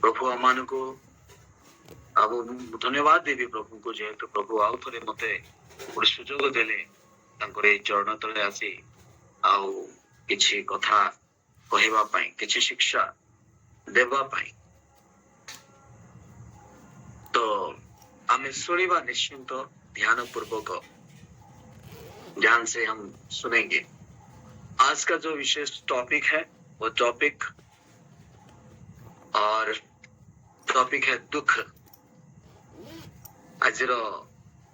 प्रभु आम को अब धन्यवाद देवी प्रभु को जेहेतु प्रभु आउ थे मत गोटे सुजोग देले चरण तले आसी आउ किछि कथा कहवा किछि शिक्षा देवा तो हमें सुनिवा निश्चिंत ध्यान पूर्वक ध्यान से हम सुनेंगे। आज का जो विशेष टॉपिक है वो टॉपिक है दुख। आज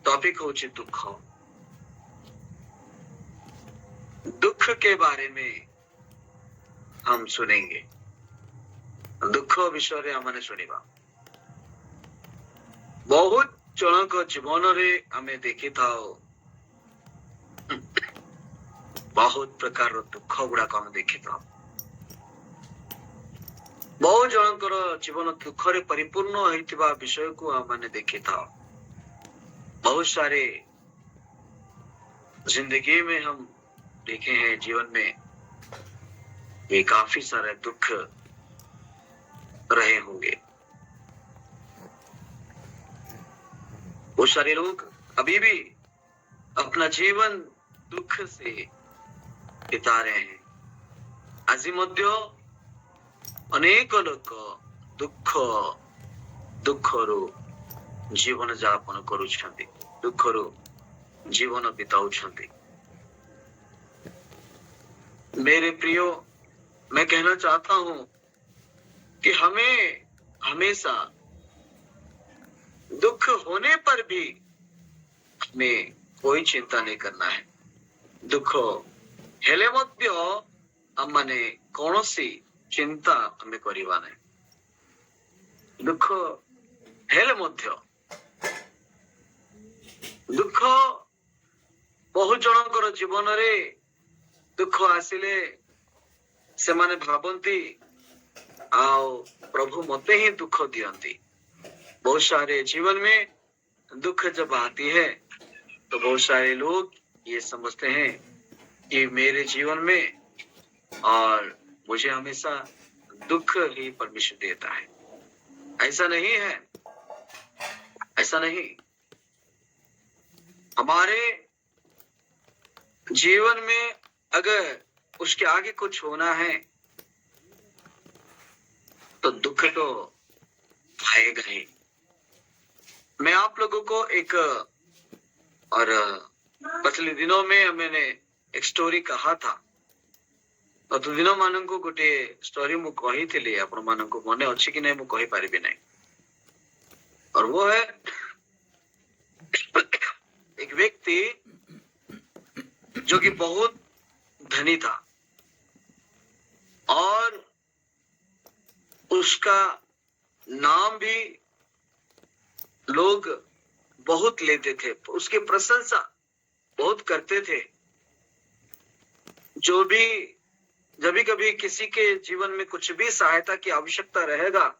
टॉपिक होची दुख। दुख के बारे में हम सुनेंगे। दुख विषय रे हमने सुनिबा बहुत जनक जीवन रे हमें देखी था बहुत प्रकार दुख गुड़ाक हम देखी था। बहुत जनकर जीवन दुख रे परिपूर्ण होइतिबा विषय को हमने देखी था। बहुत सारे जिंदगी में हम देखे हैं, जीवन में ये काफी सारे दुख रहे होंगे। बहुत सारे लोग अभी भी अपना जीवन दुख से बिता रहे हैं। आज मध्य अनेक लोग दुखरू जीवन यापन करुछंती, दुखरू जीवन बिताउछंती। मेरे प्रियो, मैं कहना चाहता हूं कि हमें हमेशा दुख होने पर भी हमें कोई चिंता नहीं करना है। दुख हेले मध्य हमने कौनसी चिंता हमें करिवा नहीं। दुख हेले मध्य दुख बहुत जनकर जीवन रे दुख आसिले से माने भाबंती आओ प्रभु मते ही दुख दियंती। बहुत सारे जीवन में दुख जब आती है तो बहुत सारे लोग ये समझते हैं कि मेरे जीवन में और मुझे हमेशा दुख ही परमेश्वर देता है। ऐसा नहीं है, ऐसा नहीं। हमारे जीवन में अगर उसके आगे कुछ होना है तो दुख तो आएगा ही। मैं आप लोगों को एक और पिछले दिनों में मैंने एक स्टोरी कहा था। तो दिनों मान को गोटे स्टोरी मु कही थी, आपण मान को मने अच्छी कि नहीं मु कही पारिबी नहीं। और वो है एक व्यक्ति जो कि बहुत धनी था और उसका नाम भी लोग बहुत लेते थे, उसकी प्रशंसा बहुत करते थे। जो भी जब भी कभी किसी के जीवन में कुछ भी सहायता की आवश्यकता रहेगा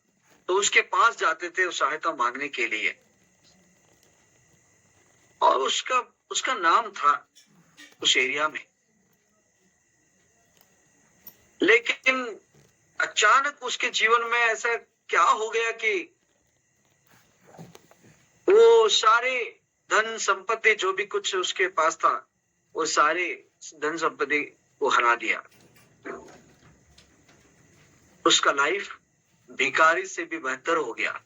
तो उसके पास जाते थे उस सहायता मांगने के लिए। और उसका नाम था उस एरिया में। लेकिन अचानक उसके जीवन में ऐसा क्या हो गया कि वो सारे धन संपत्ति जो भी कुछ उसके पास था वो सारे धन संपत्ति को हरा दिया। उसका लाइफ भिखारी से भी बेहतर हो गया।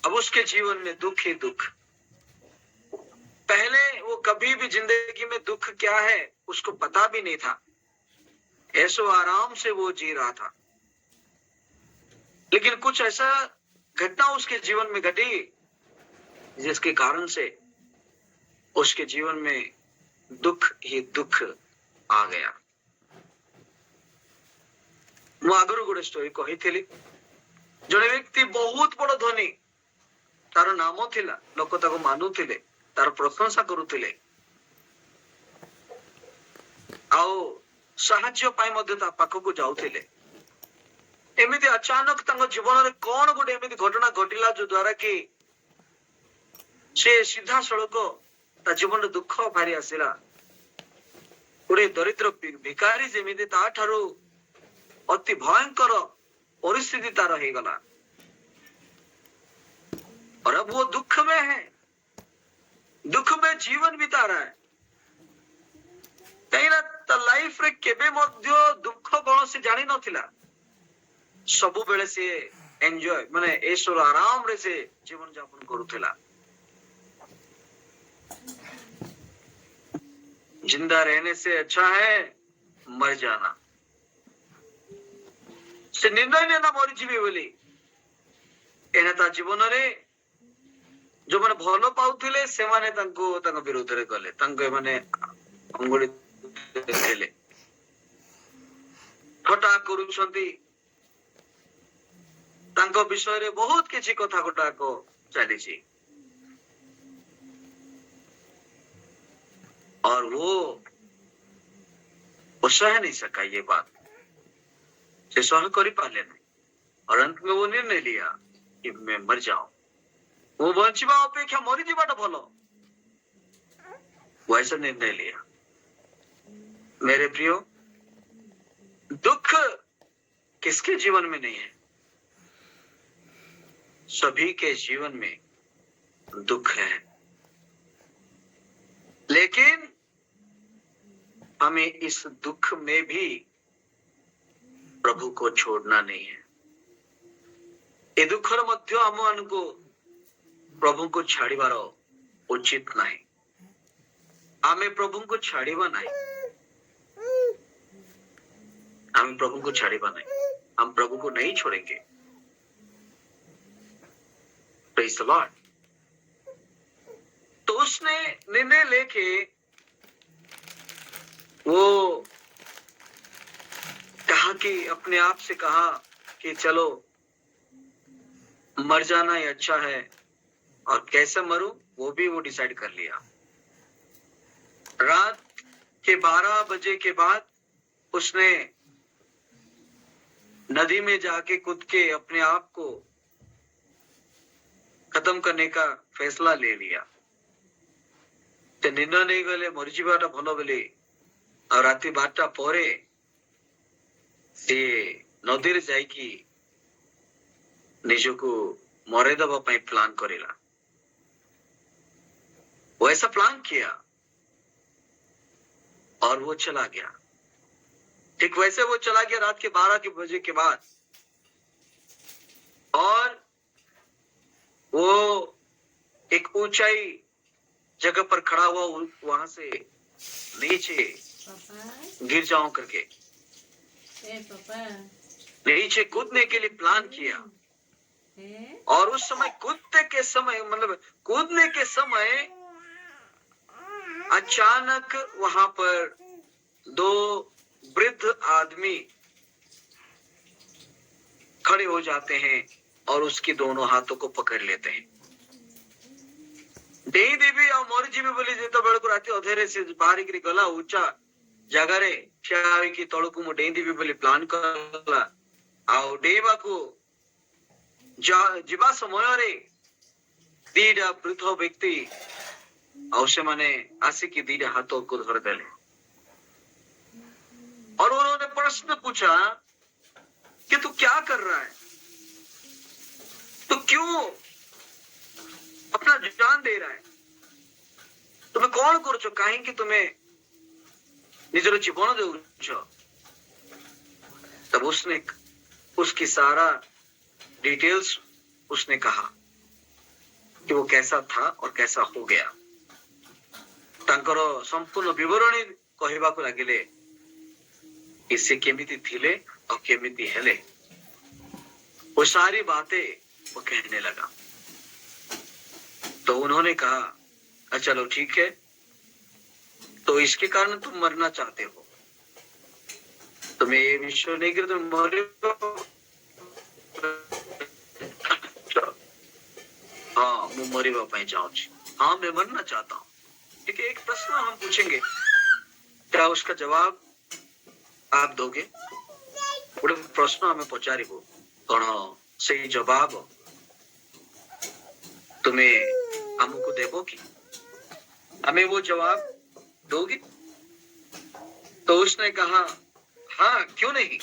अब उसके जीवन में दुख ही दुख। पहले वो कभी भी जिंदगी में दुख क्या है उसको पता भी नहीं था, ऐसो आराम से वो जी रहा था। लेकिन कुछ ऐसा घटना उसके जीवन में घटी जिसके कारण से उसके जीवन में दुख ही दुख आ गया। मु आगु गोटे स्टोरी कही थी। जड़े व्यक्ति बहुत बड़ धनी, तार नाम थिला, लोक ताको मानुथिले, तार प्रशंसा करुथिले, आओ साहाଯ୍य पाई मध्य ता पाखकु जाउथिले। एमिति अचानक तांको जीवन रे कोन गोटे एमिति घटना घटिला जो द्वारा कि से सीधा सड़क ता जीवन दुख भारी आसिला। गोटे दरिद्र भिखारी जेमिति ता ठारू अति भयंकर परिस्थिति तार हो गला और अब वो दुख में है, दुख में जीवन बिता रहा है। कहीं ना लाइफ रे केबे मध्य दुख कौन से जानी नथिला, सबु बेले से एंजॉय माने ऐश्वर आराम रे से जीवन यापन करुथिला। जिंदा रहने से अच्छा है मर जाना। से निर्णय लेना मरी जीवी बोली एने ता जीवन रे जो माने भलो पाउथिले से माने तांको तांको विरोध रे गले, तांको माने अंगुली देले ठटा करूछंती, तांको विषय रे बहुत किछि कथा कटा को चली छी। और वो सह नहीं सका ये बात, से सह करी पाले नहीं और अंत में वो निर्णय लिया कि मैं मर जाऊं। वो बंचिबा अपेक्षा मरी जीवाटा भलो, वो ऐसा निर्णय लिया। मेरे प्रियो, दुख किसके जीवन में नहीं है? सभी के जीवन में दुख है, लेकिन हमें इस दुख में भी प्रभु को छोड़ना नहीं है। ए दुखर मध्य हम को प्रभु को छाड़ीबार उचित नहीं। हमें प्रभु को छाड़ीबा नहीं, हम प्रभु को छाड़ीबा नहीं, हम प्रभु को नहीं छोड़ेंगे। Praise the Lord. तो उसने निर्णय लेके वो कहा कि अपने आप से कहा कि चलो मर जाना ही अच्छा है, और कैसे मरूं वो भी वो डिसाइड कर लिया। रात के 12 बजे के बाद उसने नदी में जाके कूद के अपने आप को खत्म करने का फैसला ले लिया। तो निर्णय नहीं गले मरीजीवाटा भलो बोली, और राति 12टा परे से नदी रे जाइकी निजको मरे दबा पाई प्लान करेला। वो ऐसा प्लान किया और वो चला गया। ठीक वैसे वो चला गया रात के 12 बजे के बाद, और वो एक ऊंचाई जगह पर खड़ा हुआ, वहां से नीचे गिर जाऊं करके नीचे कूदने के लिए प्लान किया। और उस समय कूदने के समय मतलब कूदने के समय अचानक वहां पर 2 वृद्ध आदमी खड़े हो जाते हैं और उसकी दोनों हाथों को पकड़ लेते हैं। डेई देवी और मरीजीवी बोली जो बेलू राति अधेरे से बाहर की गला उच्चा जगार ठिया तलू मु डेई देवी बोली प्लान कला। आउ डेइबा को जीवा समय रे 2टा वृद्ध व्यक्ति और से माने आसिकी 2टा हाथों को धर देले और उन्होंने प्रश्न पूछा कि तू क्या कर रहा है, तू क्यों अपना जान दे रहा है, तुम्हें कौन करो कहीं तुम्हें निजर जीवन दे। तब उसने उसकी सारा डिटेल्स उसने कहा कि वो कैसा था और कैसा हो गया। तांकर संपूर्ण विवरणी कहवाकू लगिले कि से केमिति थिले और केमिति हेले, वो सारी बातें वो कहने लगा। तो उन्होंने कहा चलो ठीक है, तो इसके कारण तुम मरना चाहते हो, तुम्हें ये विश्वास नहीं कि तुम मरे। हाँ मैं मरीबा पाई चाहूँ, हाँ मैं मरना चाहता हूँ। ठीक है, एक प्रश्न हम पूछेंगे, क्या उसका जवाब आप दोगे? गोटे प्रश्न हमें पचारिबो, कौन से जवाब तुम्हें हमको देबो कि हमें वो जवाब दोगी? तो उसने कहा हाँ क्यों नहीं,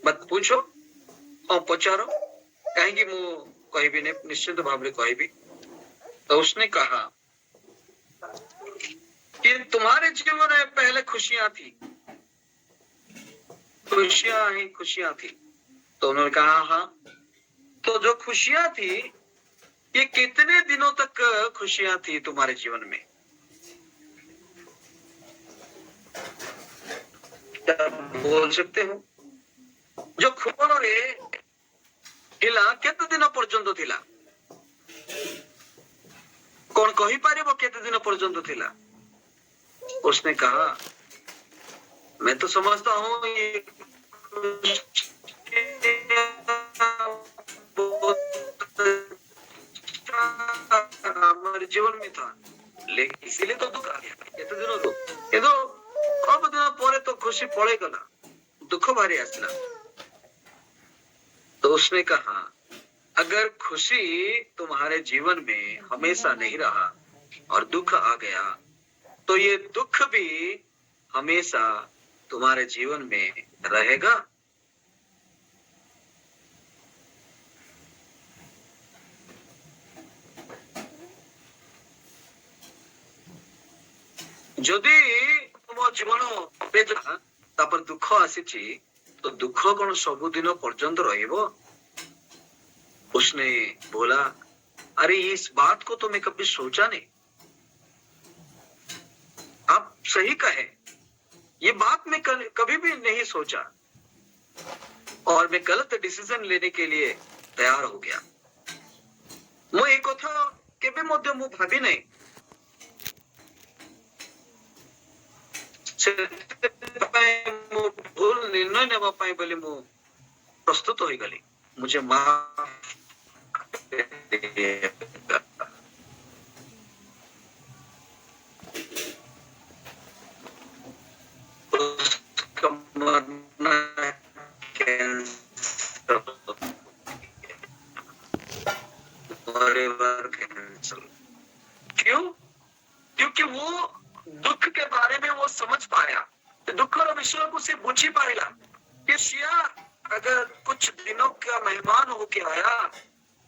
मत पूछो, हाँ पचारो कहीं मु कहबी ने निश्चित भाव कहबी। तो उसने कहा कि तुम्हारे जीवन में पहले खुशियां थी, खुशियां ही खुशियां थी। तो उन्होंने कहा हाँ। तो जो खुशियां थी ये कितने दिनों तक खुशियां थी तुम्हारे जीवन में? क्या बोल सकते हो? जो खुबरे थिला केते दिन पर्यंत थिला? कौन कही पारिबो केते दिन पर्यंत थिला? उसने कहा मैं तो समझता हूँ ये हमारे जीवन में था, लेकिन इसीलिए तो दुख आ गया। केते दिन तो ये तो अब दिन पर तो खुशी पड़े गला, दुख भारी आसला। तो उसने कहा अगर खुशी तुम्हारे जीवन में हमेशा नहीं रहा और दुख आ गया, तो ये दुख भी हमेशा तुम्हारे जीवन में रहेगा। यदि तुम जीवन तापर दुख आसी तो दुख कौन सबुदिन पर्यंत रहिबो? उसने बोला अरे इस बात को तो मैं कभी सोचा नहीं। आप सही कहे, ये बात मैं कभी भी नहीं सोचा और मैं गलत डिसीजन लेने के लिए तैयार हो गया। मु एक कथा केबे मध्य मु भाबी नहीं। मु भूल निर्णय नेबा पाई बोली मु प्रस्तुत हो गली। मुझे माफ क्यों? क्योंकि वो दुख के बारे में वो समझ पाया, दुख और विषय को से बुझी पाएगा कि सिया अगर कुछ दिनों का मेहमान होके आया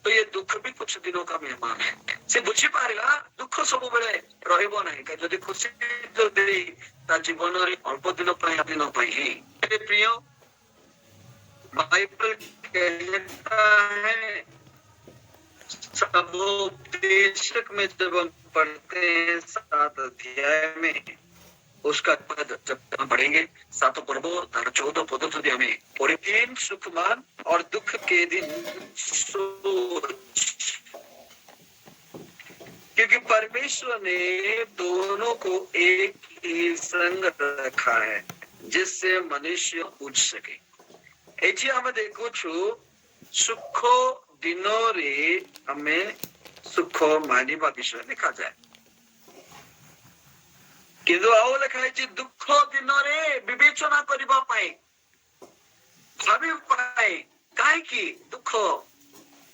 तो ये दुख भी कुछ दिनों का मेहमान है। से बुझी पारेगा दुख सब बेले रहिबो नहीं का जदी खुशी जदी ता जीवन रे अल्प दिन पय दिन पय ही। मेरे प्रिय बाइबल कहता है सबोपदेशक में जब हम पढ़ते हैं 7 अध्याय में उसका पद जब हम पढ़ेंगे 7 पर्वो 14 पदों से हमें और 3 सुखमान और दुख के दिन क्योंकि परमेश्वर ने दोनों को एक ही संग रखा है जिससे मनुष्य पूछ सके। एची हमें देखो सुख दिनों रे हमें सुख मानिबा विषय लिखा जाए किंतु आउ लिखाई दुख दिन रे विवेचना करबा पाए भाभी पाए कहीं दुख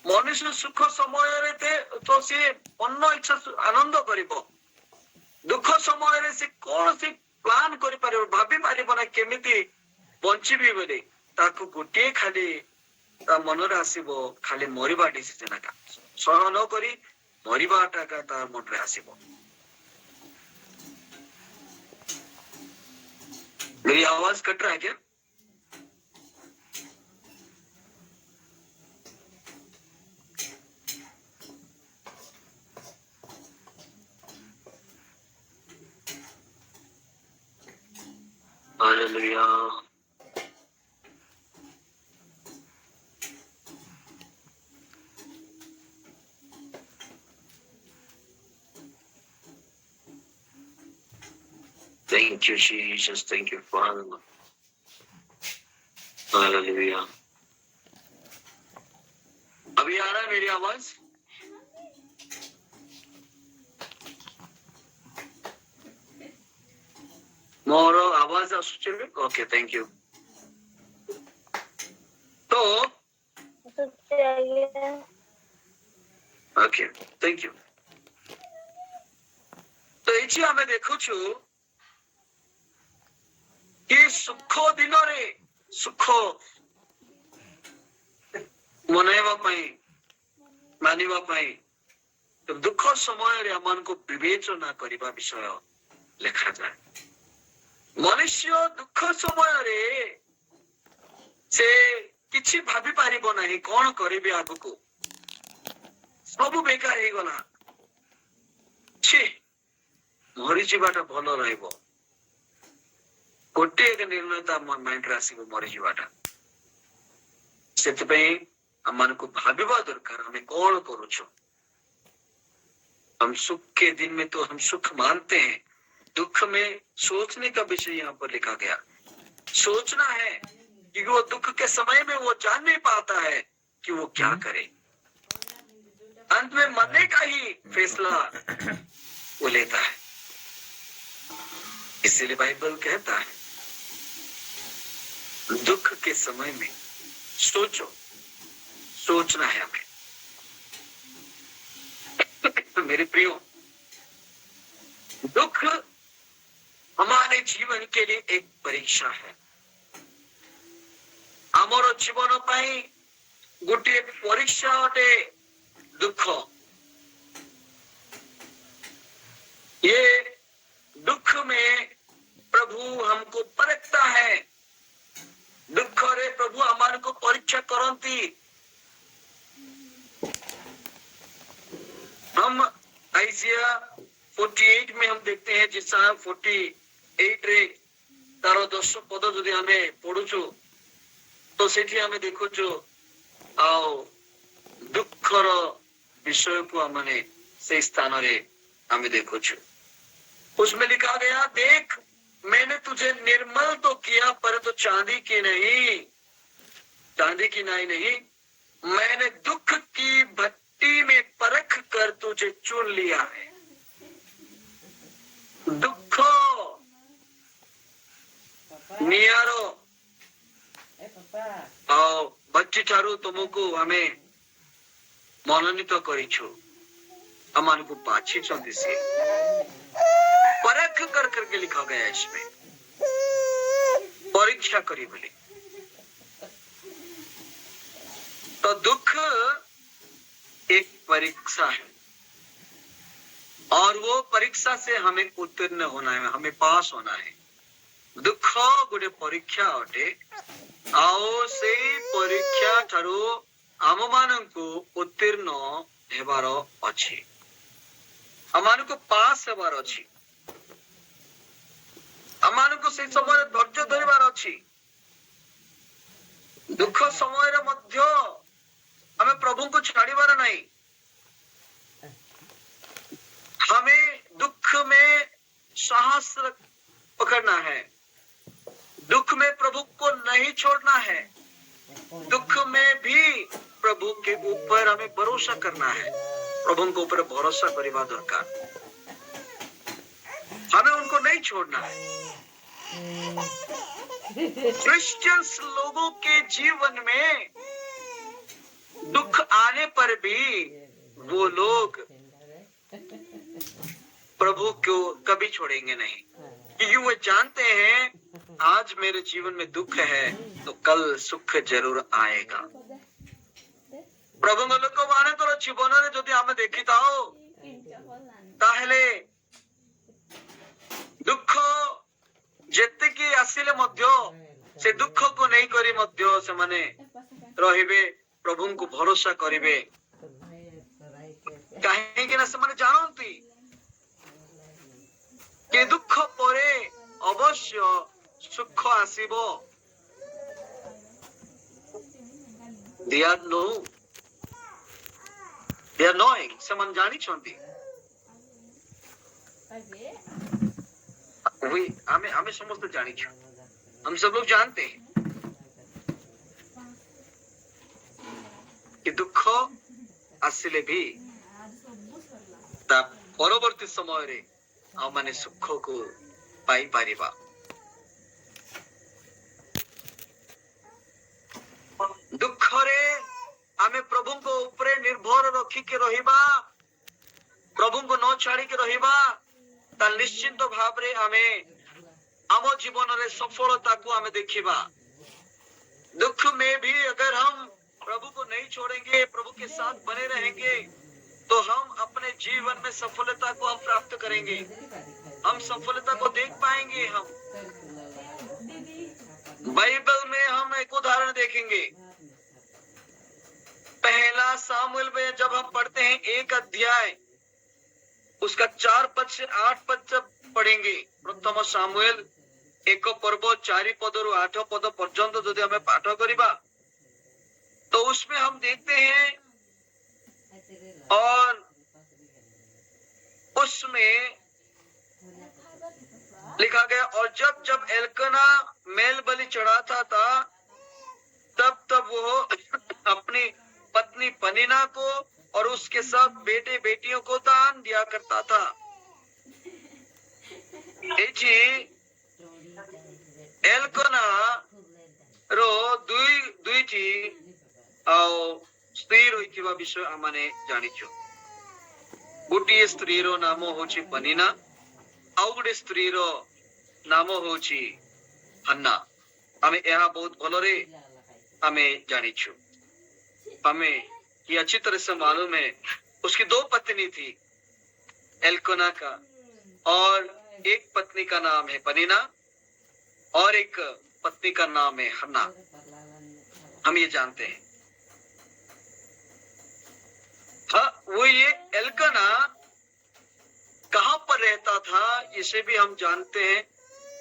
मनुष्य सुख समय रे तो से अन्य इच्छा आनंद करिबो दुख समय रे से कौन से प्लान करि पारिबो भाभी पारिबो ना केमिति बंचिबी बोली ताको गोटे खाली ता मनरे आसीबो खाली मरिबा डिसीजन का सह न करी मरिबाटा का तार मनरे आसीबो। मेरी आवाज कट रहा है क्या? Hallelujah. Thank you, Jesus. Thank you, Father. Hallelujah. अभी आ रहा है मेरी आवाज? मोर आवाज आसुचे? Okay, thank you. तो ओके, थैंक यू। तो एची हमें देखु छु कि सुख दिन रे सुख मनाइबा पाई मानिबा पाई तो दुख समय रे अमान को विवेचना करिबा विषय लिखा जाए। मनुष्य दुख समय रे से किछि भाभी पारिबो नहीं कौन करिबे आगको सब बेकार हे गला छी मरी जीवाटा भलो रहइबो गोटे एक निर्णयता माइंड रे आसीबो मरी जीवाटा सेतपई अमान को भाबिबा दरकार हमें कौन करूछु। हम सुख के दिन में तो हम सुख मानते हैं, दुख में सोचने का विषय यहाँ पर लिखा गया। सोचना है कि वो दुख के समय में वो जान नहीं पाता है कि वो क्या करे, अंत में मरने का ही फैसला वो लेता है। इसीलिए बाइबल कहता है दुख के समय में सोचो, सोचना है हमें। मेरे प्रियो, दुख हमारे जीवन के लिए एक परीक्षा है। आमर जीवन पाई गोटे परीक्षा अटे दुख। ये दुख में प्रभु हमको परखता है, दुख रे प्रभु हमारे को परीक्षा करती। हम आइजिया 48 में हम देखते हैं, जिस 48 रे तारो 10 पद यदि हमें पढ़ुचु तो सेठी हमें देखुचु आओ दुखर विषय को हमने से स्थान रे हमें देखुचु। उसमें लिखा गया, देख मैंने तुझे निर्मल तो किया परंतु चांदी की नहीं, मैंने दुख की भट्टी में परख कर तुझे चुन लिया है। दुख नियारो आओ भट्टी ठारू तुमको हमें मनोनीत करिछु, अमान को बाछी चंदी से परख कर करके लिखा गया है। इसमें परीक्षा करी बोले तो दुख एक परीक्षा है और वो परीक्षा से हमें उत्तीर्ण होना है, हमें पास होना है। दुख गोटे परीक्षा अटे आओ से परीक्षा ठारू आम मान को उत्तीर्ण हेबार अछि, आम को पास हेबार अछि, आम को से समय धैर्य धरबार अछि। दुख समय रे मध्य हमें प्रभु को छाड़ीबार नहीं, हमें दुख में साहस पकड़ना है, दुख में प्रभु को नहीं छोड़ना है, दुख में भी प्रभु के ऊपर हमें भरोसा करना है, प्रभु के ऊपर भरोसा करना दरकार, हमें उनको नहीं छोड़ना है। क्रिश्चियंस लोगों के जीवन में दुख आने पर भी वो लोग प्रभु को कभी छोड़ेंगे नहीं, क्योंकि वो जानते हैं आज मेरे जीवन में दुख है तो कल सुख जरूर आएगा। प्रभु लोक मानकर जीवन रे जदि आमे देखि थाओ ताहेले दुख जेतिकी आसिले मध्य से दुख को नहीं करी मध्य से माने रहिबे, प्रभु को भरोसा करिवे, कहीं ना से माने जानती कि दुख परे अवश्य सुख आसीबो। they are knowing ସେମାନେ ଜାଣିଛନ୍ତି। हमें समस्त जानिछु, हम सब लोग जानते हैं कि दुख आसिले भी ता परवर्ती समय रे हम माने सुख को पाई पारिबा। दुख रे हमें प्रभु को ऊपर निर्भर रखी के रहिबा, प्रभु को न छाड़ी के रहिबा, ता निश्चिंत भाव रे हमें आम जीवन रे सफलता को हमें देखिबा। दुख में भी अगर हम प्रभु को नहीं नहीं छोड़ेंगे, प्रभु के साथ बने रहेंगे, तो हम अपने जीवन में सफलता को हम प्राप्त करेंगे, हम सफलता को देख पाएंगे। हम बाइबल में हम एक उदाहरण देखेंगे। पहला सामुएल में जब हम पढ़ते हैं 1 अध्याय, उसका 4 पद से 8 पद जब पढ़ेंगे, प्रथम सामुएल 1 पर्व 4 पदरु 8 पद पर्यंत यदि हमें पाठ करिबा, तो उसमें हम देखते हैं, और उसमें लिखा गया, और जब जब एल्कना मेल बलि चढ़ाता था, तब तब वो अपनी पत्नी पनीना को और उसके सब बेटे बेटियों को दान दिया करता था। एल्कना रो दुईटी स्त्री रही विषय आमने जानिचु। गोटे स्त्री रो नाम होची पनीना, आउ गोटे स्त्री रो नाम होची हन्ना। हमें यह बहुत भलरे हमें जानिचु। हमें ये अच्छी तरह से मालूम है, उसकी 2 पत्नी थी एल्कना का, और एक पत्नी का नाम है पनीना और एक पत्नी का नाम है हन्ना। हम ये जानते हैं। हाँ, वो ये एल्कना कहां पर रहता था इसे भी हम जानते हैं।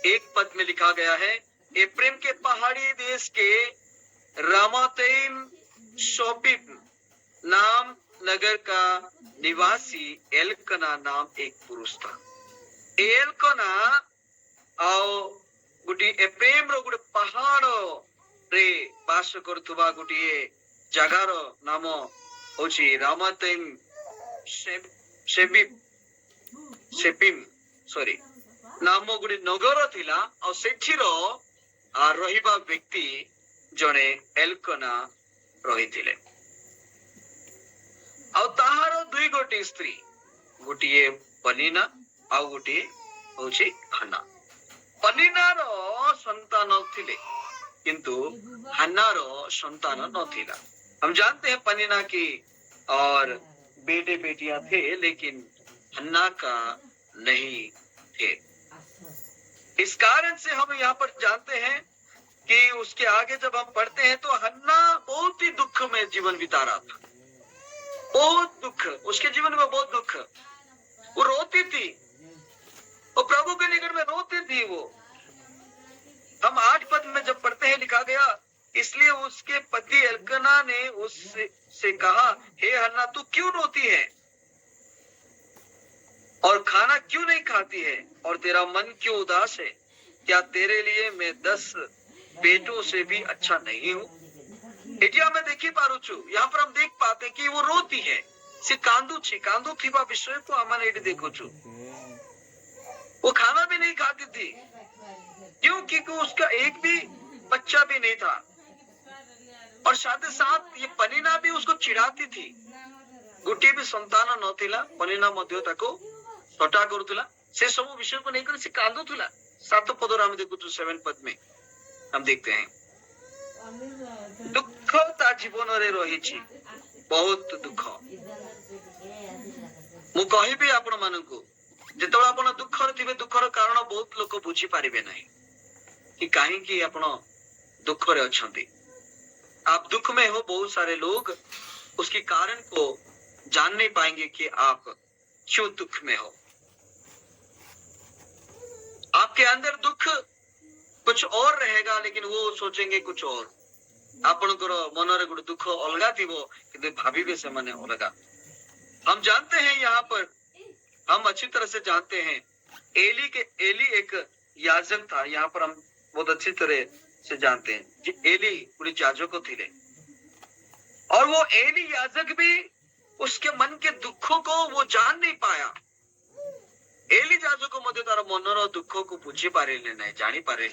एक पद में लिखा गया है, एप्रेम के पहाड़ी देश के रामातैम शोपिम नाम नगर का निवासी एल्कना नाम एक पुरुष था। एल्कना आओ गुटी एप्रेम रो गुटे पहाड़ रे बास करथुबा गुटिए जगार नाम होची रामातैम शेपिम सॉरी नाम गुटे नगर थिला, और सेठीर रहिबा व्यक्ति जने एल्कना रही थिले। ଆଉ ତାହାର 2 ଗୋଟି ସ୍ତ୍ରୀ, ଗୋଟିଏ ପନିନା ଆଉ ଗୋଟିଏ ହଉଛି हन्ना। पनीनार संतान थिले किंतु हन्नार संतान न थिला। हम जानते हैं पनीना की और बेटे बेटियां थे, लेकिन हन्ना का नहीं थे। इस कारण से हम यहाँ पर जानते हैं कि उसके आगे जब हम पढ़ते हैं तो हन्ना बहुत ही दुख में जीवन बिता रहा था। बहुत दुख, उसके जीवन में बहुत दुख। वो रोती थी, वो प्रभु के निकट में रोती थी। वो हम 8 पद में जब पढ़ते हैं लिखा गया, इसलिए उसके पति एल्कना ने उससे कहा, हे हन्ना तू क्यों रोती है और खाना क्यों नहीं खाती है और तेरा मन क्यों उदास है? क्या तेरे लिए मैं 10 बेटों से भी अच्छा नहीं हूँ? एटिया में देखी पारुचु, यहाँ पर हम देख पाते कि वो रोती है, से कांदू थी बा विषय को हमने एटी देखो छु। वो खाना भी नहीं खाती थी, क्यों? क्योंकि उसका एक भी बच्चा भी नहीं था, और साथ ही साथ ये पनीना भी उसको चिढ़ाती थी। गोटे भी संतान न थिला, पनीना मध्य ताको सटा करुथिला, से सब विषय को नहीं कर से कांदुथिला। 7 पद हम देखु 7 पद में हम देखते हैं दुख ता जीवन रे रही, बहुत दुख। मु कहिबी आपण मानकु, जेतबे आपण दुखर थिबे, दुखर कारण बहुत लोक बुझी पारिबे नहीं कि काहे कि आपण दुख रे अछंती। आप दुख में हो, बहुत सारे लोग उसके कारण को जान नहीं पाएंगे कि आप क्यों दुख में हो। आपके अंदर दुख कुछ और रहेगा, लेकिन वो सोचेंगे कुछ और। आपनकर मनरे गुड दुख अलगा थिबो, किंतु भाबिबे से माने अलगा। हम जानते हैं, यहाँ पर हम अच्छी तरह से जानते हैं, एली एक याजक था। यहाँ पर हम बहुत अच्छी तरह से जानते हैं कि एली पूरी याजक थे, और वो एली याजक भी उसके मन के दुखों को वो जान नहीं पाया। एली याजक मध्य तार मनर दुख को बुझी पारे नहीं, जानी पारे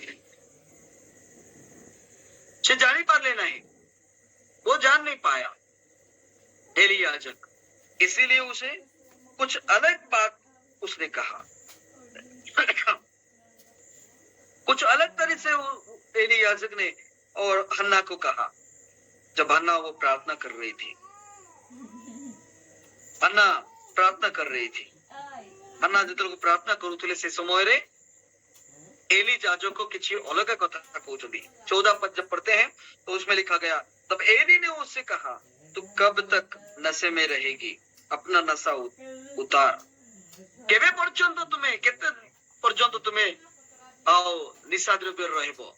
से जानी पारे नहीं, वो जान नहीं पाया एली याजक। इसीलिए उसे कुछ अलग बात उसने कहा कुछ अलग तरह से एली याजक ने और हन्ना को कहा। जब हन्ना वो प्रार्थना कर रही थी, हन्ना प्रार्थना कर रही थी, हन्ना जो प्रार्थना करुले से समय रे एली जाजक को किसी अलग कथा कहते 14 पद जब पढ़ते हैं तो उसमें लिखा गया, तब एली ने उससे कहा, तू कब तक नशे में रहेगी, अपना नशा उतार, केवे पर्यंत तुम्हें केते पर्यंत तुम्हें आओ निशा द्रव्य रहबो।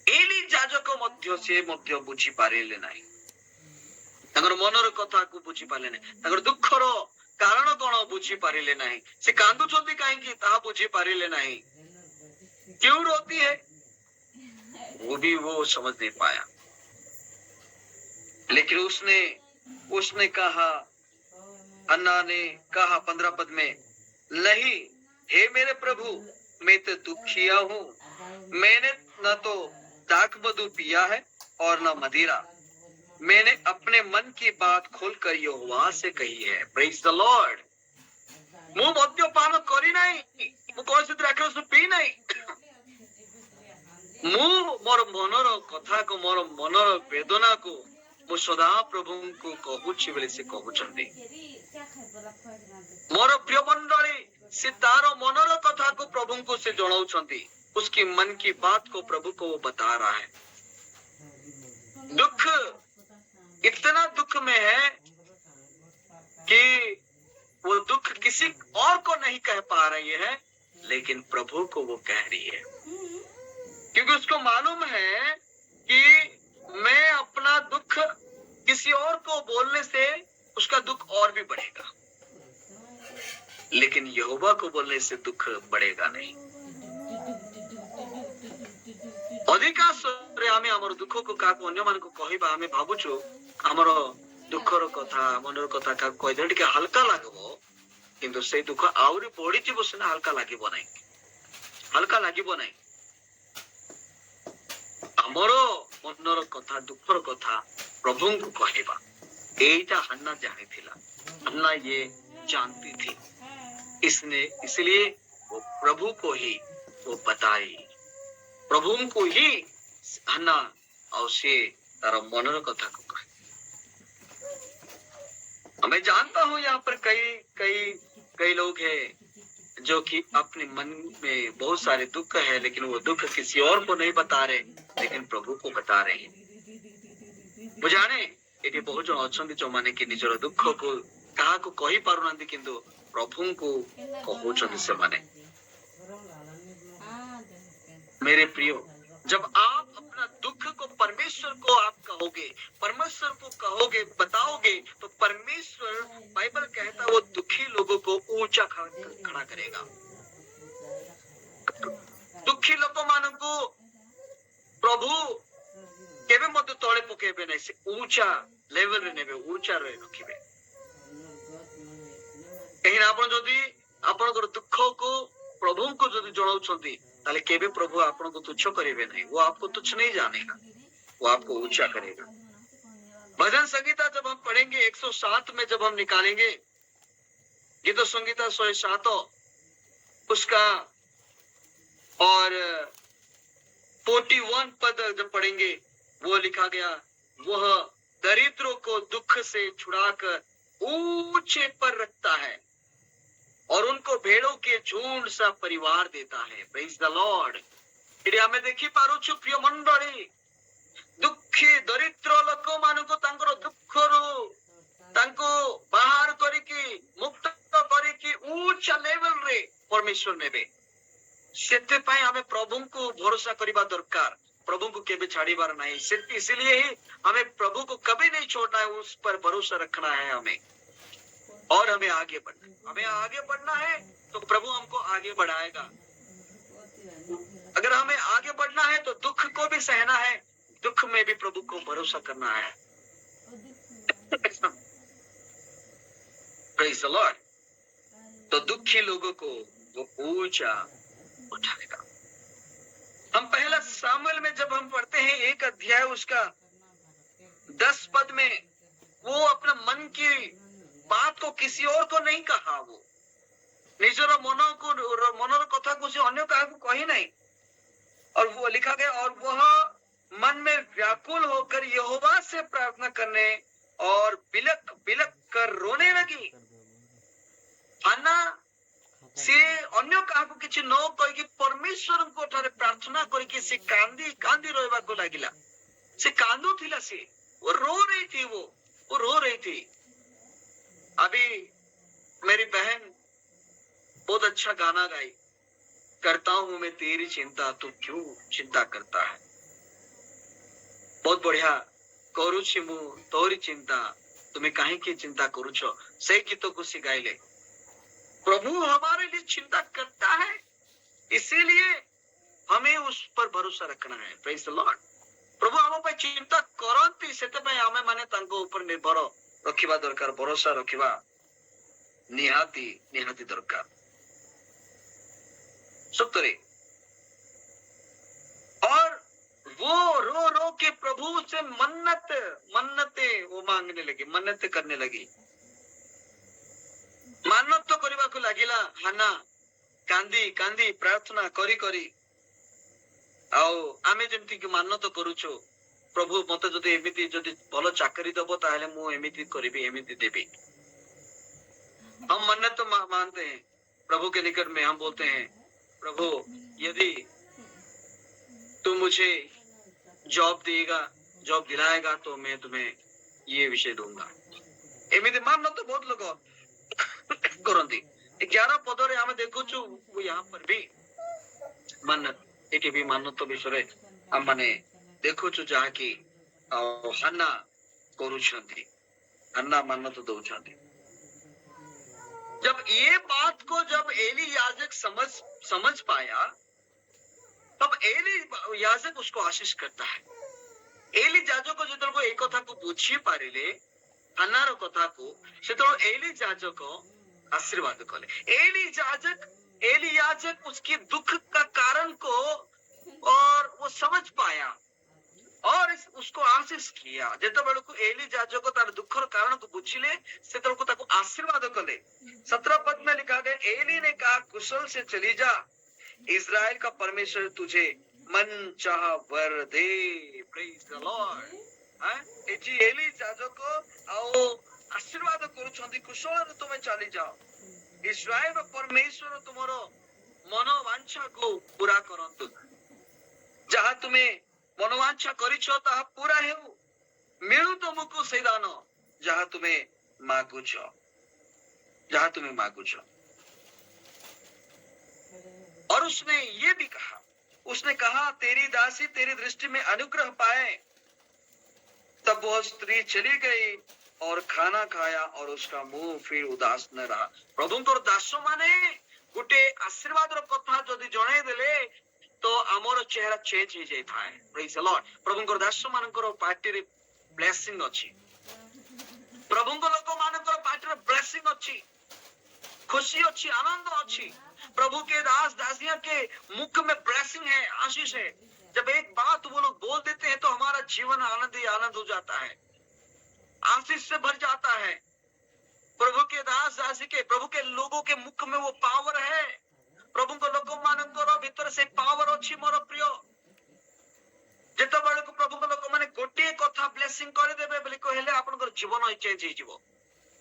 एली जाजक मध्य से मध्य बुझी पारिले नाही, तांगर मनर कथा को बुझी पारिले नाही, तांगर दुखर कारण कौन बुझी पारिले नहीं, से कांदुचंती कहीं ताहा बुझी पारिले नहीं, क्यों रोती है वो भी वो समझ नहीं पाया। लेकिन उसने कहा, अन्ना ने कहा 15 पद में, नहीं हे मेरे प्रभु, मैं तो दुखिया हूँ, मैंने न तो दाख मधु पिया है और न मदिरा, मैंने अपने मन की बात खोलकर यहोवा से कही है। Praise the Lord. मु मद्यपान करी नहीं, मु कौन से द्राक्षरस पी नहीं, मु मोर मनर कथा को मोर मनर वेदना को मु सदा प्रभु को कहूची बेले से कहउचंदी। मोर प्रिय मंडली से तार मनर कथा को प्रभु को से जणाउचंदी, उसकी मन की बात को प्रभु को वो बता रहा है। दुख इतना दुख में है कि वो दुख किसी और को नहीं कह पा रही है, लेकिन प्रभु को वो कह रही है, क्योंकि उसको मालूम है कि मैं अपना दुख किसी और को बोलने से उसका दुख और भी बढ़ेगा, लेकिन यहोवा को बोलने से दुख बढ़ेगा नहीं। अधिकांश आमे हमर दुख को काको अन्य मान को कहिबा, आमे भाबुछु हमर दुखर कथा मनर कथा का कहिदे टिके हल्का लागबो, किंतु से दुख आउरी पड़ी जीवो सिना हल्का लागिबो नाही, हल्का लागिबो नाही। हमर मनर कथा दुखर कथा प्रभु को कहिबा, एटा हन्ना जानी थिला, हन्ना ये जानती थी, इसलिए वो प्रभु को ही वो बताई, प्रभु को ही हन्ना और से तारा मनर कथा को कहे। मैं जानता हूं यहाँ पर कई लोग हैं जो कि अपने मन में बहुत सारे दुख है, लेकिन वो दुख किसी और को नहीं बता रहे, लेकिन प्रभु को बता रहे हैं। वो जाने ये बहुत जन अच्छा जो माने कि निजर दुख को कहा को कही पारु नांदी, किंतु प्रभु को कहउछन से माने। मेरे प्रियो, जब आप अपना दुख को परमेश्वर को आप कहोगे, परमेश्वर को कहोगे, बताओगे, तो परमेश्वर बाइबल कहता है वो दुखी लोगों को ऊंचा खड़ा करेगा। दुखी लोक मान को प्रभु केवे मत तले पकेबे नहीं, से ऊंचा लेवल रे नेबे, ऊंचा रे रखिबे। कहीं आपण जदी आपण दुख को प्रभु को जदी जणाउछंती, ताले केवे प्रभु आपन को तुच्छ करेबे नहीं, वो आपको तुच्छ नहीं जानेगा, वो आपको ऊंचा करेगा। भजन संगीता जब हम पढ़ेंगे 107 में जब हम निकालेंगे गीत संगीता 107 उसका और 41 पद जब पढ़ेंगे, वो लिखा गया, वह दरिद्रों को दुख से छुड़ाकर ऊंचे पर रखता है और उनको भेड़ों के झुंड सा परिवार देता है। Praise the Lord. एटी हमें देखि पारुछु प्रिय मंडली, दुखी दरिद्र लोक मानको तांकर दुखरो तांको बाहर करिकि मुक्त करिकि ऊंचा लेवल रे परमेश्वर नेबे। सेते पाए हमें प्रभु को भरोसा करिबा दरकार, प्रभु को केबे छाड़ीबार नहीं। इसलिए ही हमें प्रभु को कभी नहीं छोड़ना है, उस पर भरोसा रखना है हमें, और हमें आगे बढ़ना, हमें आगे बढ़ना है तो प्रभु हमको आगे बढ़ाएगा। अगर हमें आगे बढ़ना है तो दुख को भी सहना है, दुख में भी प्रभु को भरोसा करना है। Praise the Lord. तो दुखी लोगों को वो ऊंचा उठाएगा। हम पहला सामुएल में जब हम पढ़ते हैं 1 अध्याय उसका 10 पद में, वो अपना मन की बात को किसी और को नहीं कहा, वो निजर मनर कथा को से अन्य काहा को कही नहीं, और वो लिखा गया, और वह मन में व्याकुल होकर यहोवा से प्रार्थना करने और बिलक बिलक कर रोने लगी। हन्ना से अन्य काहाकू किछि न कहि परमेश्वर को ठारे प्रार्थना करके से कांदी कांदी रोइबा को लागिला। से कांदू थिला, से वो रो रही थी, वो रो रही थी। अभी मेरी बहन बहुत अच्छा गाना गाई, करता हूं मैं तेरी चिंता, तू क्यों चिंता करता है। बहुत बढ़िया, करुछि मु तोरी चिंता, तुम्हें काहे की चिंता करुछ, से गीत को सी गाइले। प्रभु हमारे लिए चिंता करता है, इसीलिए हमें उस पर भरोसा रखना है। Praise the Lord. प्रभु हम पे चिंता करंती, सेते पे हमें माने तांको ऊपर निर्भर रखिबा दरकार, भरोसा रखिबा निहाती निहाती दरकार। सत्तरे और वो रो रो के प्रभु से मन्नते वो मांगने लगी, मन्नत करने लगी, मानत तो करबा को लागिला। हाना कांदी कांदी प्रार्थना करी करी आउ आमे जेमति कि मानत करूछु, प्रभु मते जदि एमिति जदि भलो चाकरी दबो ताहले मु एमिति करिबी, एमिति देबी। हम मन्नत तो मानते हैं प्रभु के निकट में, हम बोलते हैं प्रभु यदि तू मुझे जॉब देगा, जॉब दिलाएगा तो मैं तुम्हें ये विषय दूंगा। एमिति मानत तो बहुत लोग करंती। 11 पदरे हमें देखुछु वो यहाँ पर भी मन्नत, एटी भी मन्नत तो विषय हम माने देखुछु जहाँ की हन्ना करुछंती, हन्ना मन्नत दउछंती। जब ये बात को जब एली याजक समझ पाया, तब एली याजक उसको आशीष करता है। एली याजक को जो एक कथा को बुझी पारिले, हन्नार कथा को से एली याजक आशीर्वाद कले। एली याजक उसकी दुख का कारण को और वो समझ पाया और उसको आशीष किया। जेतो बेलको एली याजक तार दुखर कारण को बुझिले, से को ताको आशीर्वाद कले। 17 पद में लिखा गया, एली ने कहा कुशल से चली जा, इज़राइल का परमेश्वर तुझे मन चाह वर दे। Praise the Lord. एजी एली याजक आओ आशीर्वाद करूछंती, कुशल रे तुमे चली जाओ, इज़राइल का परमेश्वर तुमरो मनोवांछा को पूरा करंतु। जहाँ तुम्हें मनोवांछा करिछो ताहा पूरा हेउ, मिलु तुमको से दान जहाँ तुम्हें मागुछ, जहाँ तुम्हें मागुछ। और उसने ये भी कहा, उसने कहा तेरी दासी तेरी दृष्टि में अनुग्रह पाए। तब वह स्त्री चली गई और खाना खाया और उसका मुंह फिर उदास न रहा। प्रभु को दास माने गोटे आशीर्वाद कथा जदि जणाई देले तो आमर चेहरा चेंज हो जाए था। Praise the Lord. प्रभु को दास मानकर पार्टी रे ब्लेसिंग अछि, प्रभु को लोक मानकर पार्टी रे ब्लेसिंग अछि, खुशी अच्छी, आनंद अच्छी। प्रभु के दास दासियां के मुख में ब्लेसिंग है, आशीष है। जब एक बात वो लोग बोल देते हैं तो हमारा जीवन आनंद ही आनंद हो जाता है, आशीष से भर जाता है। प्रभु के दास दासी के, प्रभु के लोगों के मुख में वो पावर है। प्रभु को लोक मानकर भीतर से पावर अच्छी। मोर प्रिय, जेतबेले को प्रभु को लोक माने गोटे कथा ब्लेसिंग कर देबे बोली कहले आपनकर जीवन ही चेंज हो जिवो।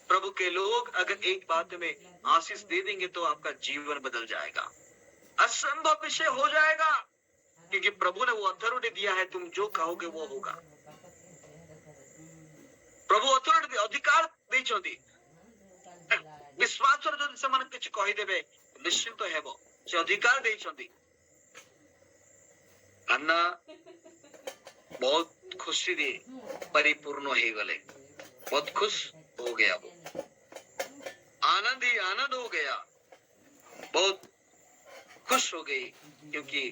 प्रभु के लोग अगर एक बात में आशीष दे देंगे तो आपका जीवन बदल जाएगा, असंभव विषय हो जाएगा, क्योंकि प्रभु ने वो अथॉरिटी दिया है, तुम जो कहोगे वो होगा। प्रभु अथॉरिटी अधिकार देइछोंती, विश्वास जदि से मन किछ कहि देबे निश्चिंत हेबो, से अधिकार देइछोंती। अन्ना बहुत खुशी दे परिपूर्ण हो गले, बहुत खुश हो गया, वो आनंद ही आनंद हो गया, बहुत खुश हो गई, क्योंकि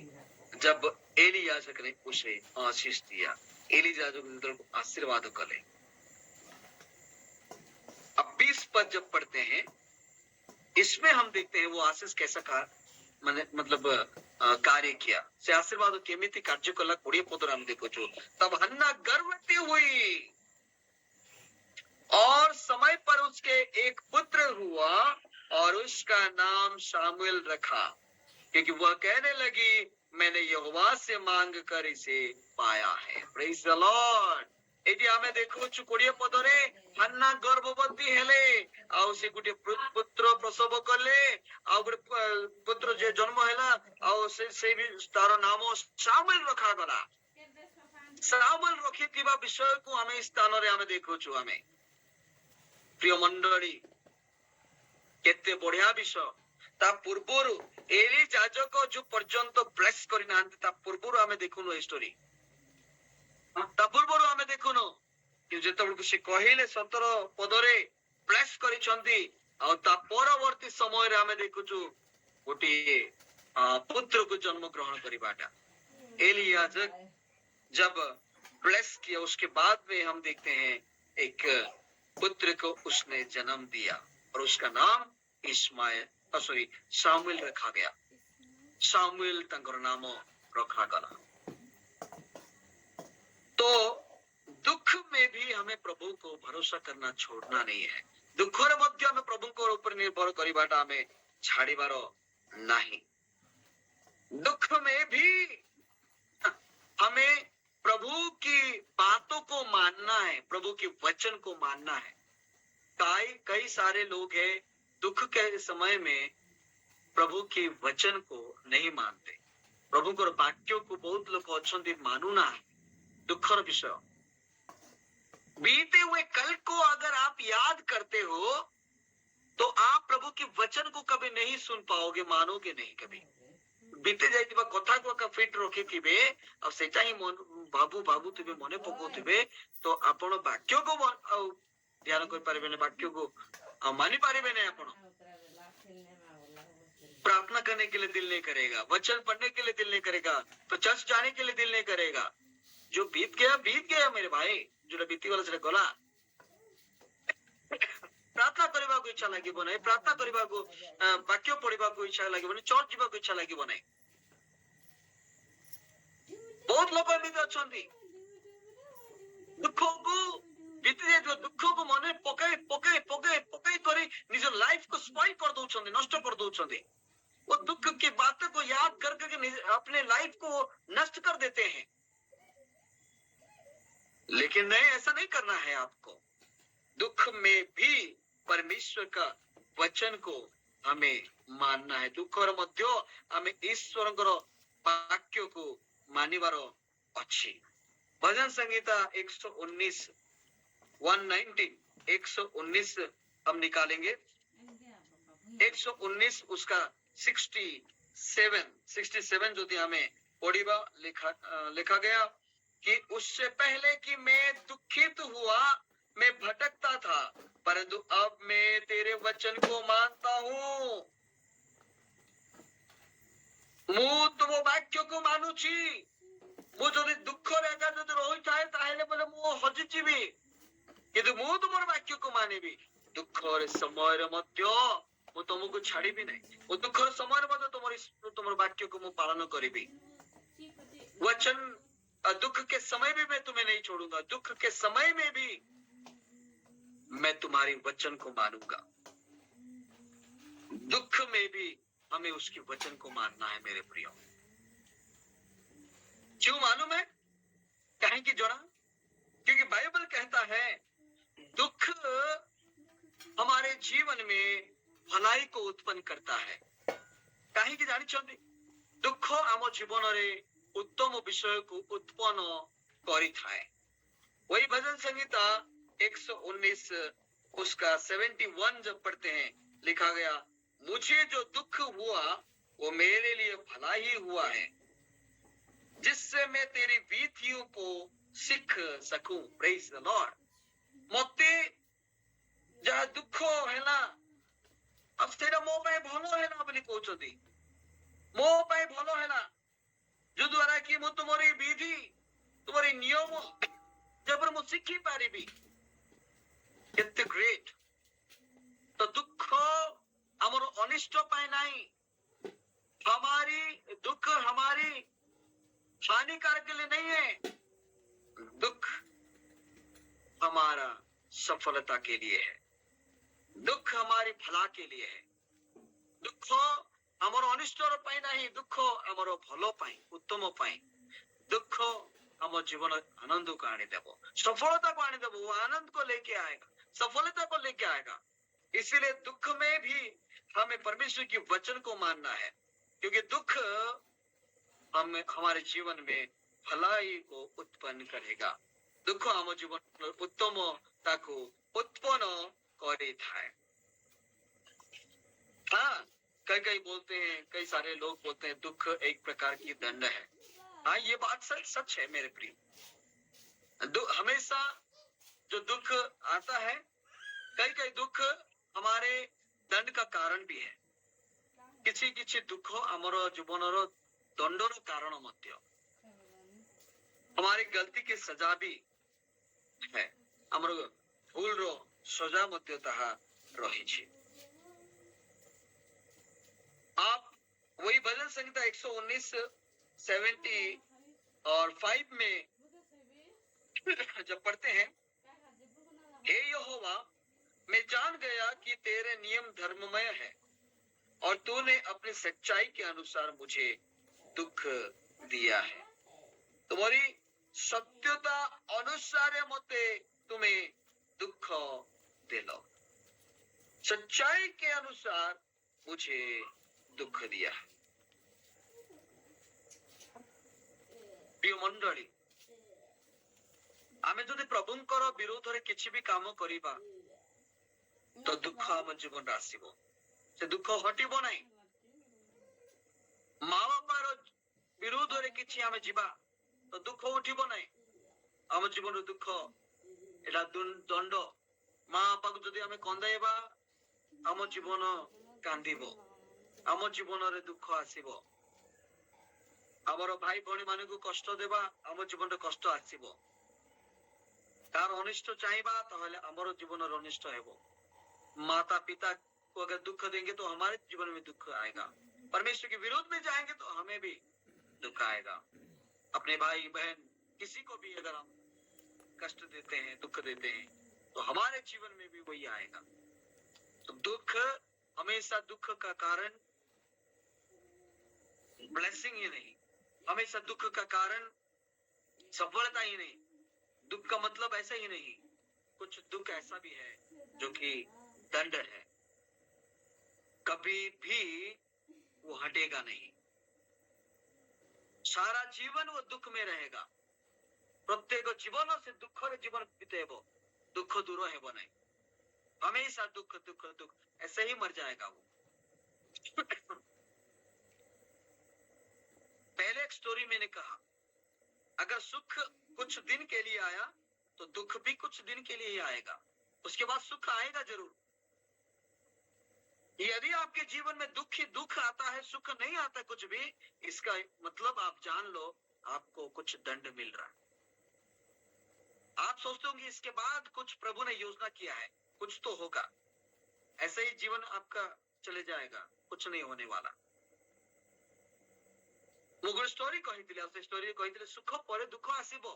जब एली याजक ने उसे आशीष दिया, एली याजक ने आशीर्वाद कले। अब 20 पद जब पढ़ते हैं, इसमें हम देखते हैं वो आशीष कैसा मतलब कार्य किया, से आशीर्वाद केमिति कार्य कला। 20 पद हम देखो जो, तब हन्ना गर्भवती हुई और समय पर उसके एक पुत्र हुआ और उसका नाम शामुएल रखा, क्योंकि वह कहने लगी मैंने यहोवा से मांग कर इसे पाया है। Praise the Lord. एटी आमे देखुछु 20 पदरे हन्ना गर्भवती हेले आउ से गुटे पुत्र प्रसव कले आउ गुटे पुत्र जे जन्म हैला आउ से भी तार नाम शामुएल रखा गला। शामुएल रखिथिबा विषय को आमे स्थान रे आमे देखुछु। आमे प्रिय मंडली केते बढ़िया विषय। ता पूर्वरु एली जाजक जो पर्यंत ब्लेस करि नांती ता पूर्वरु आमे देखुनु ए स्टोरी। ता पूर्वरु आमे देखुनु कि जेतबेलकु से कहिले 17 पदरे ब्लेस करिसंती आ ता परवर्ती समय रे आमे देखुछु गोटी पुत्र को जन्म ग्रहण करिबाटा। एली याजक जब ब्लेस किया उसके बाद में हम देखते हैं एक पुत्र को उसने जन्म दिया और उसका नाम इस्माइल सॉरी शामुएल रखा गया। शामुएल तंकर नाम रखा गला। तो दुख में भी हमें प्रभु को भरोसा करना छोड़ना नहीं है। दुख रे मध्य हमें प्रभु को ऊपर निर्भर करिबाटा हमें छाड़ीबार नहीं। दुख में भी हमें प्रभु की बातों को मानना है, प्रभु के वचन को मानना है। कई सारे लोग हैं दुख के समय में प्रभु के वचन को नहीं मानते। प्रभु को वाक्यों को बहुत लोग अच्छे मानुना है। दुखर विषय बीते हुए कल को अगर आप याद करते हो तो आप प्रभु के वचन को कभी नहीं सुन पाओगे, मानोगे नहीं। कभी बीते जाइतिबा कथा को का फिट रखी थिबे और सेटा ही बाबू बाबू थिबे मने पकोथिबे तो आपण वाक्य को ध्यान कर पारिबे ने, वाक्य को मानी पारिबे ने। आपण प्रार्थना करने के लिए दिल नहीं करेगा, वचन पढ़ने के लिए दिल नहीं करेगा, तो चर्च जाने के लिए दिल नहीं करेगा। जो बीत गया मेरे भाई, जो बीती वाला से गला। प्रार्थना करबा को इच्छा लागिबो नै, प्रार्थना करबा को वाक्य पढ़िबा को इच्छा लागिबो नै, चर्च जीवा को इच्छा लागिबो नै। बहुत लोग एमिति अछंती दुख को बीती जाय जो दुख को मने पकाई करी निज लाइफ को स्पॉइल कर दउछंती, नष्ट कर दउछंती। वो दुख की बातों को याद करके अपने लाइफ को नष्ट कर देते हैं। लेकिन नहीं, ऐसा नहीं करना है आपको। दुख में भी परमेश्वर का वचन को हमें मानना है। दुख और मध्य हमें ईश्वर वाक्य को मानिबार अच्छी। भजन संगीता 119 119 हम निकालेंगे। 119 उसका 67 जो हमें पढ़िबा लिखा गया कि उससे पहले कि मैं दुखित हुआ, मैं भटकता था, परंतु अब मैं तेरे वचन को मानता हूँ। मु तुम वाक्य को मानुची। मु जदि दुख रे एका जदि रही थाए ताहेले बोले मु हजि जीवी, किंतु मु तुमर वाक्य को मानिबी। दुख रे समय रे मध्य मु तुमको छाड़ीबी नहीं। वो दुख रे समय रे मध्य तुमर वाक्य को मु पालन करिबी। वचन दुख के समय भी मैं तुम्हें नहीं छोड़ूंगा, दुख के समय में भी मैं तुम्हारी वचन को मानूंगा। दुख में भी हमें उसके वचन को मानना है मेरे प्रियो। क्यों मालूम है? कहीं की जोड़ा, क्योंकि बाइबल कहता है दुख हमारे जीवन में भलाई को उत्पन्न करता है। कहीं की जानी चाहती दुख आम जीवन रे उत्तम विषय को उत्पन्न करी थाए। वही भजन संगीता 119 उसका 71 जब पढ़ते हैं लिखा गया, मुझे जो दुख हुआ वो मेरे लिए भला ही हुआ है, जिससे मैं तेरी वीथियों को सीख सकूं। Praise the Lord. मते जहाँ दुख है ना, अब तेरा मो पाए भलो है ना बोली कहते, मो पाए भलो है ना, जो द्वारा कि मु तुम्हारी विधि तुम्हारी नियम जब मु शिखी पारिबी। केते ग्रेट। तो दुख हमर अनिष्ट पाए नहीं, हमारी दुख हमारी हानिकारक के लिए नहीं है। दुख हमारा सफलता के लिए है, दुख हमारी भला के लिए है, दुख ଆମର ଅନିଷ୍ଟର ପାଇଁ ନାହିଁ, ଦୁଃଖ ଆମର ଭଲ ପାଇଁ, ଉତ୍ତମ ପାଇଁ। दुख हम जीवन आनंद को आनेदेव, सफलता को आनेदेव, वो आनंद को लेके आएगा, सफलता को लेके आएगा। इसीलिए दुख में भी हमें परमेश्वर की वचन को मानना है, क्योंकि दुख हमारे जीवन में भलाई को उत्पन्न करेगा। दुख हम जीवन उत्तमता को उत्पन्न करता है। हाँ, कई कई बोलते हैं, कई सारे लोग बोलते हैं दुख एक प्रकार की दंड है। हाँ, ये बात सच है मेरे प्रिय। हमेशा जो दुख आता है, कई कई दुख हमारे दंड का कारण भी है। किसी किसी दुख आमर जीवन दंडर कारण मध्य, हमारी गलती की सजा भी है, आमर भूल रो सजा मध्य ताहा रही छी। आप वही भजन संहिता 119 70 और 5 में जब पढ़ते हैं, हे यहोवा, मैं जान गया कि तेरे नियम धर्ममय है और तूने अपनी सच्चाई के अनुसार मुझे दुख दिया है। तुम्हारी सत्यता अनुसार मते तुम्हें दुख दिलो, सच्चाई के अनुसार मुझे दुख दिया है। प्रिय मंडली, आमे जदि प्रभुंकर विरोध रे किछि भी काम करिबा तो दुख आम जीवन आसीबो, से दुख हटिबो नाही। माँ बापार विरोध रे किछि आमे जिबा तो दुख उठिबो नाही। आम जीवन दुख एला दंड। माँ बापा को जदि आमे कंदाइबा आम जीवन कांदिबो, आम जीवन रे दुख आसीबो। आमर भाई भौणी मान को कष्ट देवा आम जीवन कष्ट आसीबो। तार अनिष्ट चाहिए तो आमर जीवन अनिष्ट हेबो। माता पिता को अगर दुख देंगे तो हमारे जीवन में दुख आएगा। परमेश्वर के विरोध में जाएंगे तो हमें भी दुख आएगा। अपने भाई बहन किसी को भी अगर हम कष्ट देते हैं, दुख देते हैं, तो हमारे जीवन में भी वही आएगा। तो दुख हमेशा दुख का कारण ब्लेसिंग ही नहीं, हमेशा दुख का कारण सफलता ही नहीं। दुख का मतलब ऐसा ही नहीं, कुछ दुख ऐसा भी है जो कि दंड है, कभी भी वो हटेगा नहीं। सारा जीवन वो दुख में रहेगा। प्रत्येक जीवन से दुख रे जीवन बीतेबो, दुख दूर हेबो नहीं। हमेशा दुख दुख दुख ऐसे ही मर जाएगा वो। पहले एक स्टोरी मैंने कहा, अगर सुख कुछ दिन के लिए आया तो दुख भी कुछ दिन के लिए ही आएगा, उसके बाद सुख आएगा जरूर। यदि आपके जीवन में दुख ही दुख आता है, सुख नहीं आता कुछ भी, इसका मतलब आप जान लो आपको कुछ दंड मिल रहा है। आप सोचते होंगे इसके बाद कुछ प्रभु ने योजना किया है, कुछ तो होगा, ऐसे ही जीवन आपका चले जाएगा, कुछ नहीं होने वाला। ମୁଁ ଗୋଟେ ଷ୍ଟୋରୀ କହିଥିଲି, ଆଉ ସେ ଷ୍ଟୋରୀ କହିଥିଲେ ସୁଖ ପରେ ଦୁଃଖ ଆସିବ,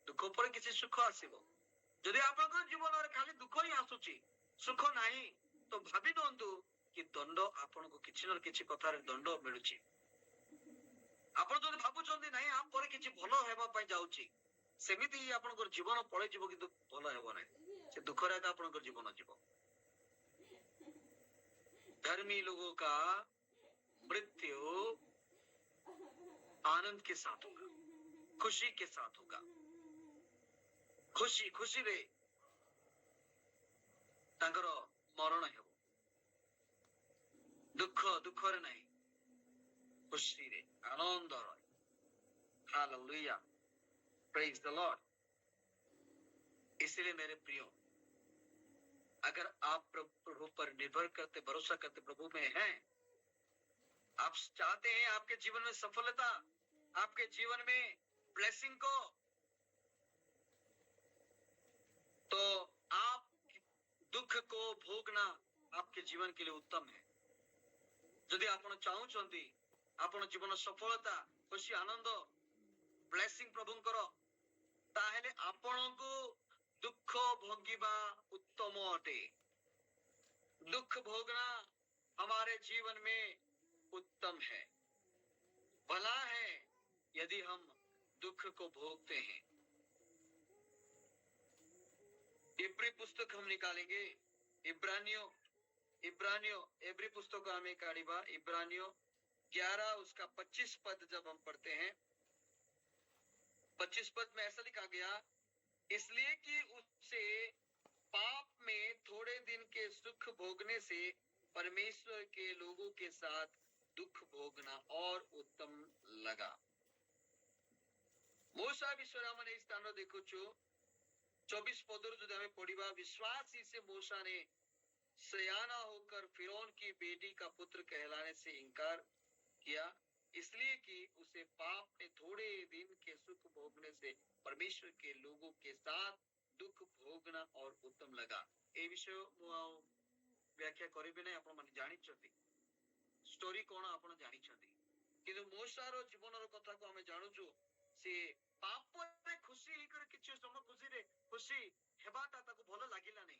ଦୁଃଖ ପରେ କିଛି ସୁଖ ଆସିବ। ଯଦି ଆପଣଙ୍କ ଜୀବନରେ ଖାଲି ଦୁଃଖ ହିଁ ଆସୁଛି, ସୁଖ ନାହିଁ, ତ ଭାବି ନିଅନ୍ତୁ କି ଦଣ୍ଡ ଆପଣଙ୍କୁ କିଛି ନା କିଛି କଥାରେ ଦଣ୍ଡ ମିଳୁଛି। ଆପଣ ଯଦି ଭାବୁଛନ୍ତି ନାହିଁ ଆ ପରେ କିଛି ଭଲ ହେବା ପାଇଁ ଯାଉଛି, ସେମିତି ଆପଣଙ୍କର ଜୀବନ ପଳେଇଯିବ, କିନ୍ତୁ ଭଲ ହେବ ନାହିଁ। ସେ ଦୁଃଖରେ ଏକା ଆପଣଙ୍କର ଜୀବନ ଯିବ। धर्मी लोगों का मृत्यु आनंद के साथ होगा, खुशी के साथ होगा। खुशी खुशी रे तांकर मरण हेबो, दुख दुख रे नहीं, खुशी रे आनंद रे। Hallelujah, praise the Lord. इसलिए मेरे प्रियो, अगर आप प्रभु पर निर्भर करते, भरोसा करते, प्रभु में हैं, आप चाहते हैं आपके जीवन में सफलता, आपके जीवन में ब्लेसिंग को, तो आप दुख को भोगना आपके जीवन के लिए उत्तम है। यदि आप चाहूंगी आपण जीवन सफलता, खुशी, आनंद, ब्लेसिंग प्रभुंकर, ताहेले आपनको दुख भोगिबा उत्तम अटे। दुख भोगना हमारे जीवन में उत्तम है, भला है यदि हम दुख को भोगते हैं। इब्री पुस्तक हम निकालेंगे, इब्रानियों इब्रानियों एब्री पुस्तक हमें काढ़ीबा, इब्रानियों 11 उसका 25 पद जब हम पढ़ते हैं, 25 पद में ऐसा लिखा गया, इसलिए कि उससे पाप में थोड़े दिन के सुख भोगने से परमेश्वर के लोगों के साथ दुख भोगना और उत्तम लगा। मूसा विश्वराम ने स्थान देखो 24 पदर जो हमें पढ़ीबा, विश्वासी से मूसा ने सयाना होकर फिरौन की बेटी का पुत्र कहलाने से इनकार किया, इसलिए कि उसे पाप में थोड़े दिन के सुख भोगने से परमेश्वर के लोगों के साथ दुख भोगना और उत्तम लगा। ए विषय व्याख्या करिबे नै, आपण माने जानि छथि स्टोरी कोन आपण जानि छथि, किंतु मूसार जीवनर कथा को हमें जानू छु, से पाप रे खुशी हिकर किछ समय खुशी हेबाटा ताको भलो लागिला नै,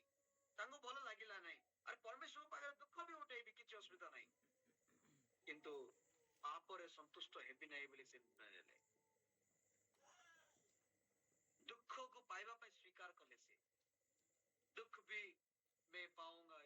तांको भलो लागिला नै, और परमेश्वर पाखरे दुख भी उठे भी किछ असुविधा नै, किंतु पाप रे संतुष्ट हेबि नै बोली से निर्णय ले, दुख को पाइबा पे स्वीकार कले से, दुख भी मैं पाऊंगा,